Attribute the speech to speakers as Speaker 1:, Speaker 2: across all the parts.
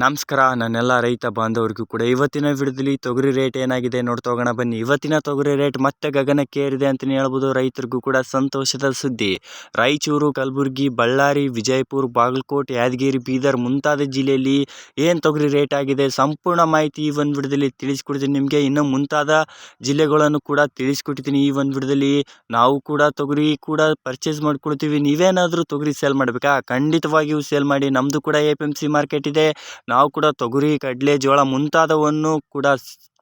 Speaker 1: ನಮಸ್ಕಾರ ನನ್ನೆಲ್ಲ ರೈತ ಬಾಂಧವರಿಗೂ ಕೂಡ ಇವತ್ತಿನ ವಿಡಿಯೋದಲ್ಲಿ ತೊಗರಿ ರೇಟ್ ಏನಾಗಿದೆ ನೋಡ್ತಾ ಹೋಗೋಣ ಬನ್ನಿ. ಇವತ್ತಿನ ತೊಗರಿ ರೇಟ್ ಮತ್ತೆ ಗಗನಕ್ಕೆ ಏರಿದೆ ಅಂತಲೇ ಹೇಳ್ಬೋದು. ರೈತರಿಗೂ ಕೂಡ ಸಂತೋಷದ ಸುದ್ದಿ. ರಾಯಚೂರು, ಕಲಬುರಗಿ, ಬಳ್ಳಾರಿ, ವಿಜಯಪುರ, ಬಾಗಲಕೋಟೆ, ಯಾದಗಿರಿ, ಬೀದರ್ ಮುಂತಾದ ಜಿಲ್ಲೆಯಲ್ಲಿ ಏನು ತೊಗರಿ ರೇಟ್ ಆಗಿದೆ ಸಂಪೂರ್ಣ ಮಾಹಿತಿ ಈ ಒಂದು ವಿಡಿಯೋದಲ್ಲಿ ತಿಳಿಸ್ಕೊಡ್ತೀನಿ ನಿಮಗೆ. ಇನ್ನು ಮುಂತಾದ ಜಿಲ್ಲೆಗಳನ್ನು ಕೂಡ ತಿಳಿಸ್ಕೊಡ್ತೀನಿ ಈ ಒಂದು ವಿಡಿಯೋದಲ್ಲಿ. ನಾವು ಕೂಡ ತೊಗರಿ ಕೂಡ ಪರ್ಚೇಸ್ ಮಾಡ್ಕೊಳ್ತೀವಿ. ನೀವೇನಾದರೂ ತೊಗರಿ ಸೇಲ್ ಮಾಡಬೇಕಾ? ಖಂಡಿತವಾಗಿಯೂ ಸೇಲ್ ಮಾಡಿ. ನಮ್ಮದು ಕೂಡ APMC ಮಾರ್ಕೆಟ್ ಇದೆ. ನಾವು ಕೂಡ ತೊಗರಿ, ಕಡಲೆ, ಜೋಳ ಮುಂತಾದವನ್ನು ಕೂಡ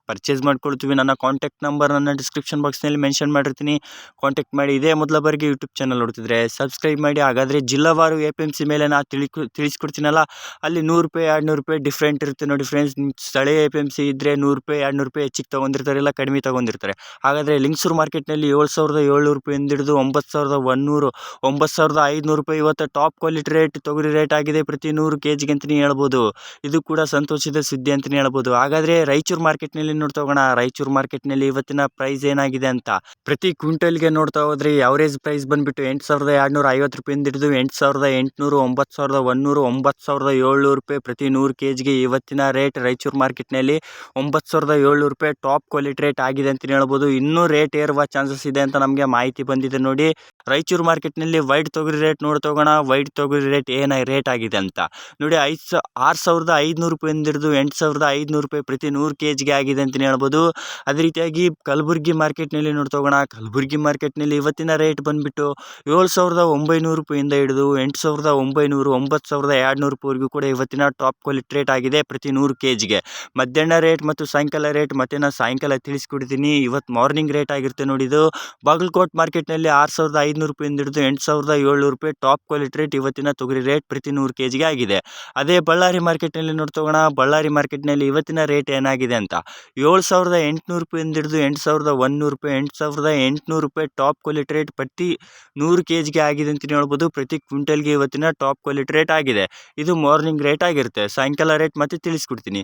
Speaker 1: ಪರ್ಚೇಸ್ ಮಾಡ್ಕೊಳ್ತೀವಿ. ನನ್ನ ಕಾಂಟ್ಯಾಕ್ಟ್ ನಂಬರ್ ನನ್ನ ಡಿಸ್ಕ್ರಿಪ್ಷನ್ ಬಾಕ್ಸ್ನಲ್ಲಿ ಮೆನ್ಷನ್ ಮಾಡಿರ್ತೀನಿ, ಕಾಂಟ್ಯಾಕ್ಟ್ ಮಾಡಿ. ಇದೇ ಮೊದಲ ಬಾರಿಗೆ ಯೂಟ್ಯೂಬ್ ಚಾನಲ್ ನೋಡ್ತಿದ್ರೆ ಸಬ್ಸ್ಕ್ರೈಬ್ ಮಾಡಿ. ಹಾಗಾದರೆ ಜಿಲ್ಲಾವಾರು APMC ಮೇಲೆ ನಾನು ತಿಳಿಸ್ಕೊಡ್ತೀನಲ್ಲ, ಅಲ್ಲಿ 100 ರೂಪಾಯಿ 200 ರೂಪಾಯಿ ಡಿಫ್ರೆಂಟ್ ಇರುತ್ತೆ ನೋಡಿ ಫ್ರೆಂಡ್ಸ್. ಸ್ಥಳೀಯ APMC ಇದ್ದರೆ 100 ರೂಪಾಯಿ 200 ರೂಪಾಯಿ ಹೆಚ್ಚಿಗೆ ತೊಗೊಂಡಿರ್ತಾರೆ, ಇಲ್ಲ ಕಡಿಮೆ ತೊಗೊಂಡಿರ್ತಾರೆ. ಹಾಗಾದರೆ ಲಿಂಗಸೂರು ಮಾರ್ಕೆಟ್ನಲ್ಲಿ 7,700 ರೂಪಾಯಿಂದ ಹಿಡಿದು 9,100, 9,500 ರೂಪಾಯಿ ಇವತ್ತು ಟಾಪ್ ಕ್ವಾಲಿಟಿ ರೇಟ್ ತೊಗರಿ ರೇಟ್ ಆಗಿದೆ ಪ್ರತಿ 100 kg ಅಂತಲೇ ಹೇಳ್ಬೋದು. ಇದು ಕೂಡ ಸಂತೋಷದ ಸುದ್ದಿ ಅಂತಲೇ ಹೇಳ್ಬೋದು. ಹಾಗಾದರೆ ರಾಯಚೂರು ಮಾರ್ಕೆಟ್ನಲ್ಲಿ ನೋಡ್ತಾ ಹೋಗೋಣ. ರಾಯಚೂರು ಮಾರ್ಕೆಟ್ನಲ್ಲಿ ಇವತ್ತಿನ ಪ್ರೈಸ್ ಏನಾಗಿದೆ ಅಂತ. ಪ್ರತಿ ಕ್ವಿಂಟಲ್ಗೆ ನೋಡ್ತಾ ಹೋದ್ರೆ ಅವರೇಜ್ ಪ್ರೈಸ್ ಬಂದುಬಿಟ್ಟು 8,250 ರೂಪಾಯಿಂದ ಹಿಡಿದು 8,800, 9,100, 9,700 ರೂಪಾಯಿ ಪ್ರತಿ 100 kgಗೆ ಇವತ್ತಿನ ರೇಟ್ ರಾಯಚೂರು ಮಾರ್ಕೆಟ್ನಲ್ಲಿ 9,700 ರೂಪಾಯಿ ಟಾಪ್ ಕ್ವಾಲಿಟಿ ರೇಟ್ ಆಗಿದೆ ಅಂತಲೇ ಹೇಳ್ಬೋದು. ಇನ್ನೂ ರೇಟ್ ಏರುವ ಚಾನ್ಸಸ್ ಇದೆ ಅಂತ ನಮಗೆ ಮಾಹಿತಿ ಬಂದಿದೆ ನೋಡಿ. ರಾಯಚೂರು ಮಾರ್ಕೆಟ್ನಲ್ಲಿ ವೈಟ್ ತೊಗರಿ ರೇಟ್ ನೋಡ್ತಾ ಹೋಗೋಣ. ವೈಟ್ ತೊಗರಿ ರೇಟ್ ರೇಟ್ ಆಗಿದೆ ಅಂತ ನೋಡಿ. 6,500 ರೂಪಾಯಿಂದ ಹಿಡಿದು 8,500 ರೂಪಾಯಿ ಪ್ರತಿ 100 kgಗೆ ಆಗಿದೆ ಅಂತಲೇ ಹೇಳ್ಬೋದು. ಅದೇ ರೀತಿಯಾಗಿ ಕಲಬುರಗಿ ಮಾರ್ಕೆಟ್ನಲ್ಲಿ ನೋಡ್ತಾ ಹೋಗೋಣ. ಕಲಬುರಗಿ ಮಾರ್ಕೆಟ್ನಲ್ಲಿ ಇವತ್ತಿನ ರೇಟ್ ಬಂದುಬಿಟ್ಟು 7,900 ರೂಪಾಯಿಂದ ಹಿಡಿದು 8,900, 9,200 ರೂಪಾಯಿವರೆಗೂ ಕೂಡ ಇವತ್ತಿನ ಟಾಪ್ ಕ್ವಾಲಿಟಿ ರೇಟ್ ಆಗಿದೆ ಪ್ರತಿ 100 kgಗೆ. ಮಧ್ಯಾಹ್ನ ರೇಟ್ ಮತ್ತು ಸಾಯಂಕಾಲ ರೇಟ್ ಮತ್ತೆ ನಾನು ಸಾಯಂಕಾಲ ತಿಳಿಸ್ಕೊಡ್ತೀನಿ. ಇವತ್ತು ಮಾರ್ನಿಂಗ್ ರೇಟ್ ಆಗಿರುತ್ತೆ ನೋಡಿ. ಇದು ಬಾಗಲಕೋಟೆ ಮಾರ್ಕೆಟ್ನಲ್ಲಿ 6,500 ರೂಪಾಯಿಂದ ಹಿಡಿದು 8,700 ರೂಪಾಯಿ ಟಾಪ್ ಕ್ವಾಲಿಟಿ ರೇಟ್ ಇವತ್ತಿನ ತೊಗರಿ ರೇಟ್ ಪ್ರತಿ 100 kgಗೆ ಆಗಿದೆ. ಅದೇ ಬಳ್ಳಾರಿ ಮಾರ್ಕೆಟ್ನಲ್ಲಿ ನೋಡ್ತಾ ಹೋಗೋಣ. ಬಳ್ಳಾರಿ ಮಾರ್ಕೆಟ್ನಲ್ಲಿ ಇವತ್ತಿನ ರೇಟ್ ಏನಾಗಿದೆ ಅಂತ 7,800 ರೂಪಾಯಿಂದ ಹಿಡಿದು 8,100 ರೂಪಾಯಿ, 8,800 ರೂಪಾಯಿ ಟಾಪ್ ಕ್ವಾಲಿಟಿ ರೇಟ್ ಪ್ರತಿ 100 kgಗೆ ಆಗಿದೆ ಅಂತಲೇ ಹೇಳ್ಬೋದು. ಪ್ರತಿ ಕ್ವಿಂಟಲ್ಗೆ ಇವತ್ತಿನ ಟಾಪ್ ಕ್ವಾಲಿಟಿ ರೇಟ್ ಆಗಿದೆ. ಇದು ಮಾರ್ನಿಂಗ್ ರೇಟ್ ಆಗಿರುತ್ತೆ. ಸಾಯಂಕಾಲ ರೇಟ್ ಮತ್ತೆ ತಿಳಿಸ್ಕೊಡ್ತೀನಿ.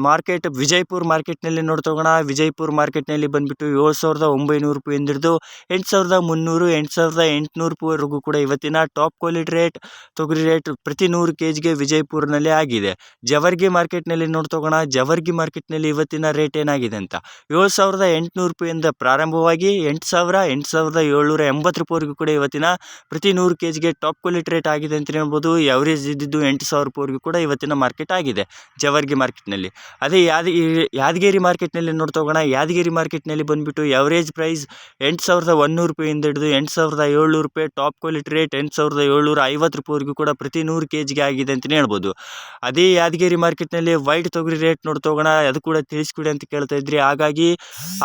Speaker 1: ಮಾರ್ಕೆಟ್ ವಿಜಯಪುರ ಮಾರ್ಕೆಟ್ನಲ್ಲಿ ನೋಡ್ತಾ ಹೋಗೋಣ. ವಿಜಯಪುರ ಮಾರ್ಕೆಟ್ನಲ್ಲಿ ಬಂದುಬಿಟ್ಟು 7,900 ರೂಪಾಯಿಂದ ಹಿಡಿದು 8,300, 8,800 ರೂಪಾಯಿವರೆಗೂ ಕೂಡ ಇವತ್ತಿನ ಟಾಪ್ ಕ್ವಾಲಿಟಿ ರೇಟ್ ತೊಗರಿ ರೇಟ್ ಪ್ರತಿ 100 kgಗೆ ವಿಜಯಪುರನಲ್ಲಿ ಆಗಿದೆ. ಜವರ್ಗಿ ಮಾರ್ಕೆಟ್ನಲ್ಲಿ ನೋಡ್ತಾ ಹೋಗೋಣ. ಜವರ್ಗಿ ಮಾರ್ಕೆಟ್ನಲ್ಲಿ ಇವತ್ತಿನ ರೇಟ್ ಏನಾಗಿದೆ ಅಂತ 7,800 ರೂಪಾಯಿಂದ ಪ್ರಾರಂಭವಾಗಿ 8,000, 8,780 ರೂಪಾಯಿವರೆಗೂ ಕೂಡ ಇವತ್ತಿನ ಪ್ರತಿ 100 kgಗೆ ಟಾಪ್ ಕ್ವಾಲಿಟಿ ರೇಟ್ ಆಗಿದೆ ಅಂತ ಹೇಳ್ಬೋದು. ಎವರೇಜ್ ಇದ್ದಿದ್ದು 8,000 ರೂಪಾಯಿವರೆಗೂ ಕೂಡ ಇವತ್ತಿನ ಮಾರ್ಕೆಟ್ ಆಗಿದೆ ಜವರ್ಗಿ ಮಾರ್ಕೆಟ್ನಲ್ಲಿ. ಅದೇ ಯಾದಗಿರಿ ಮಾರ್ಕೆಟ್ನಲ್ಲಿ ನೋಡ್ತಾ ಹೋಗೋಣ. ಯಾದಗಿರಿ ಮಾರ್ಕೆಟ್ನಲ್ಲಿ ಬಂದುಬಿಟ್ಟು ಎವರೇಜ್ ಪ್ರೈಸ್ 8,100 ರೂಪಾಯಿಂದ ಹಿಡಿದು 8,700 ರೂಪಾಯಿ ಟಾಪ್ ಕ್ವಾಲಿಟಿ ರೇಟ್ 8,750 ರೂಪಾಯಿವರೆಗೂ ಕೂಡ ಪ್ರತಿ 100 kgಗೆ ಆಗಿದೆ ಅಂತಲೇ ಹೇಳ್ಬೋದು. ಅದೇ ಯಾದಗಿರಿ ಮಾರ್ಕೆಟ್ನಲ್ಲಿ ವೈಟ್ ತೊಗರಿ ರೇಟ್ ನೋಡ್ತಾ ಹೋಗೋಣ. ಅದು ಕೂಡ ತಿಳಿಸ್ಕೊಡಿ ಅಂತ ಕೇಳ್ತಾ ಇದ್ರಿ. ಹಾಗಾಗಿ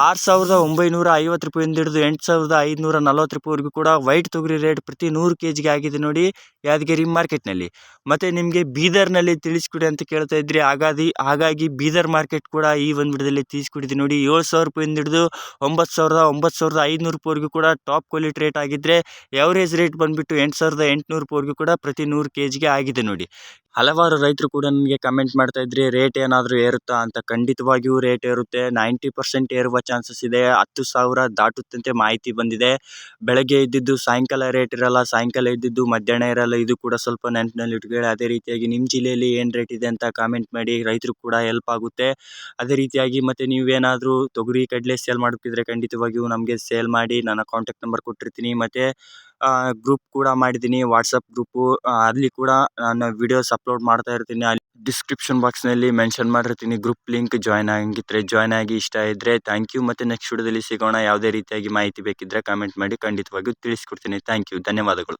Speaker 1: 6,950 ರೂಪಾಯಿಂದ ಹಿಡಿದು 8,540 ರೂಪಾಯಿವರೆಗೂ ಕೂಡ ವೈಟ್ ತೊಗರಿ ರೇಟ್ ಪ್ರತಿ 100 kgಗೆ ಆಗಿದೆ ನೋಡಿ ಯಾದಗಿರಿ ಮಾರ್ಕೆಟ್ನಲ್ಲಿ. ಮತ್ತು ನಿಮಗೆ ಬೀದರ್ನಲ್ಲಿ ತಿಳಿಸ್ಕೊಡಿ ಅಂತ ಕೇಳ್ತಾ ಇದ್ರಿ. ಹಾಗಾಗಿ ಬೀದರ್ ಮಾರ್ಕೆಟ್ ಕೂಡ ಈ ಒಂದು ವಿಡಿಯೋದಲ್ಲಿ ತಿಳಿಸ್ಕೊಡ್ತೀನಿ ನೋಡಿ. 7,000 ರೂಪಾಯಿಂದ ಹಿಡಿದು 9,000, 9,500 ರೂಪಾಯಿವರೆಗೂ ಕೂಡ ಟಾಪ್ ಕ್ವಾಲಿಟಿ ರೇಟ್ ಆಗಿದ್ದರೆ ಎವರೇಜ್ ರೇಟ್ ಬಂದುಬಿಟ್ಟು 8,800 ರೂಪಾಯಿವರೆಗೂ ಕೂಡ ಪ್ರತಿ 100 kgಗೆ ಆಗಿದೆ ನೋಡಿ. ಹಲವಾರು ರೈತರು ಕೂಡ ನನಗೆ ಕಮೆಂಟ್ ಮಾಡ್ತಾ ಇದ್ರಿ, ರೇಟ್ ಏನಾದರೂ ಏರುತ್ತಾ ಅಂತ. ಖಂಡಿತವಾಗಿಯೂ ರೇಟ್ ಏರುತ್ತೆ. 90% ಏರುವ ಚಾನ್ಸಸ್ ಇದೆ. 10,000 ದಾಟುತ್ತಂತೆ ಮಾಹಿತಿ ಬಂದಿದೆ. ಬೆಳಗ್ಗೆ ಇದ್ದಿದ್ದು ಸಾಯಂಕಾಲ ರೇಟ್ ಇರಲ್ಲ, ಸಾಯಂಕಾಲ ಇದ್ದಿದ್ದು ಮಧ್ಯಾಹ್ನ ಇರಲ್ಲ. ಇದು ಕೂಡ ಸ್ವಲ್ಪ ನೆನಪಿನಲ್ಲಿ ಇಟ್ಕೊಳ್ಳಿ. ಅದೇ ರೀತಿಯಾಗಿ ನಿಮ್ಮ ಜಿಲ್ಲೆಯಲ್ಲಿ ಏನು ರೇಟ್ ಇದೆ ಅಂತ ಕಾಮೆಂಟ್ ಮಾಡಿ. ರೈತರು ಕೂಡ ಹೆಲ್ಪ್ ಆಗುತ್ತೆ. ಅದೇ ರೀತಿಯಾಗಿ ಮತ್ತು ನೀವೇನಾದರೂ ತೊಗರಿ ಕಡಲೆ ಸೇಲ್ ಮಾಡೋಕ್ಕಿದ್ರೆ ಖಂಡಿತವಾಗಿಯೂ ನಮಗೆ ಸೇಲ್ ಮಾಡಿ. ನನ್ನ ಕಾಂಟ್ಯಾಕ್ಟ್ ನಂಬರ್ ಕೊಟ್ಟಿರ್ತೀನಿ. ಮತ್ತು ಗ್ರೂಪ್ ಕೂಡ ಮಾಡಿದ್ದೀನಿ, ವಾಟ್ಸಪ್ ಗ್ರೂಪು. ಅಲ್ಲಿ ಕೂಡ ನಾನು ವಿಡಿಯೋಸ್ ಅಪ್ಲೋಡ್ ಮಾಡ್ತಾ ಇರ್ತೀನಿ. ಅಲ್ಲಿ ಡಿಸ್ಕ್ರಿಪ್ಷನ್ ಬಾಕ್ಸ್ನಲ್ಲಿ ಮೆನ್ಷನ್ ಮಾಡಿರ್ತೀನಿ ಗ್ರೂಪ್ ಲಿಂಕ್. ಜಾಯ್ನ್ ಆಗಿದ್ದರೆ ಜಾಯ್ನ್ ಆಗಿ. ಇಷ್ಟ ಇದ್ದರೆ ಥ್ಯಾಂಕ್ ಯು. ಮತ್ತು ನೆಕ್ಸ್ಟ್ ವಿಡಿಯೋದಲ್ಲಿ ಸಿಗೋಣ. ಯಾವುದೇ ರೀತಿಯಾಗಿ ಮಾಹಿತಿ ಬೇಕಿದ್ದರೆ ಕಾಮೆಂಟ್ ಮಾಡಿ, ಖಂಡಿತವಾಗಿಯೂ ತಿಳಿಸ್ಕೊಡ್ತೀನಿ. ಥ್ಯಾಂಕ್ ಯು, ಧನ್ಯವಾದಗಳು.